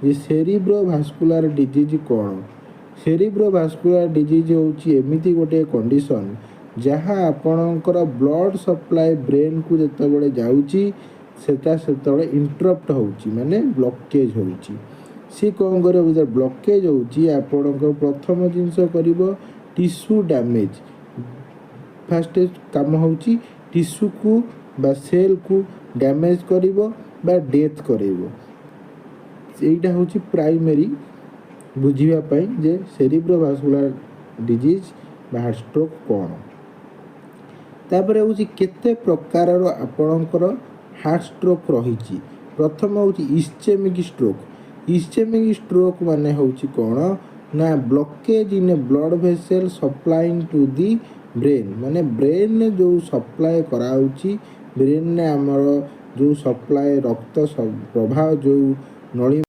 ଯେ ସେରିବ୍ରୋଭାସ୍କୁଲାର ଡିଜିଜ୍ କ'ଣ? ସେରିବ୍ରୋଭାସ୍କୁଲାର ଡିଜିଜ୍ ହେଉଛି ଏମିତି ଗୋଟିଏ କଣ୍ଡିସନ୍ ଯାହା ଆପଣଙ୍କର ବ୍ଲଡ଼ ସପ୍ଲାଏ ବ୍ରେନ୍କୁ ଯେତେବେଳେ ଯାଉଛି ସେତେବେଳେ ଇଣ୍ଟରପ୍ଟ ହେଉଛି, ମାନେ ବ୍ଲକେଜ୍ ହେଉଛି। ସିଏ କ'ଣ କରିବ? ଯେତେବେଳେ ବ୍ଲକେଜ୍ ହେଉଛି ଆପଣଙ୍କ ପ୍ରଥମ ଜିନିଷ କରିବ ଟିସ୍ୟୁ ଡ୍ୟାମେଜ୍। ଫାଷ୍ଟ କାମ ହେଉଛି ଟିସ୍ୟୁକୁ ବା ସେଲ୍କୁ ଡ୍ୟାମେଜ୍ କରିବ ବା ଡେଥ୍ କରାଇବ। এইটা ହେଉଛି ପ୍ରାଇମେରୀ ବୁଝିବା ପାଇଁ ଯେ ସେରିବ୍ରୋଭାସ୍କୁଲାର ଡିଜିଜ୍ ବା ହାର୍ଟ ଷ୍ଟ୍ରୋକ୍ କ'ଣ। ତାପରେ ହେଉଛି କେତେ ପ୍ରକାରର ଆପଣଙ୍କର ହାର୍ଟ ଷ୍ଟ୍ରୋକ୍ ରହିଛି। ପ୍ରଥମ ହେଉଛି ଇସ୍କେମିକ୍ ଷ୍ଟ୍ରୋକ୍। ଇସ୍କେମିକ୍ ଷ୍ଟ୍ରୋକ୍ ମାନେ ହେଉଛି କ'ଣ ନା blockage in a blood vessel supplying to the brain, ମାନେ ବ୍ରେନ୍ରେ ଯେଉଁ ସପ୍ଲାଏ କରାହେଉଛି, ବ୍ରେନ୍ରେ ଆମର ଯେଉଁ ସପ୍ଲାଏ ରକ୍ତ ପ୍ରବାହ ଯେଉଁ ନଳୀ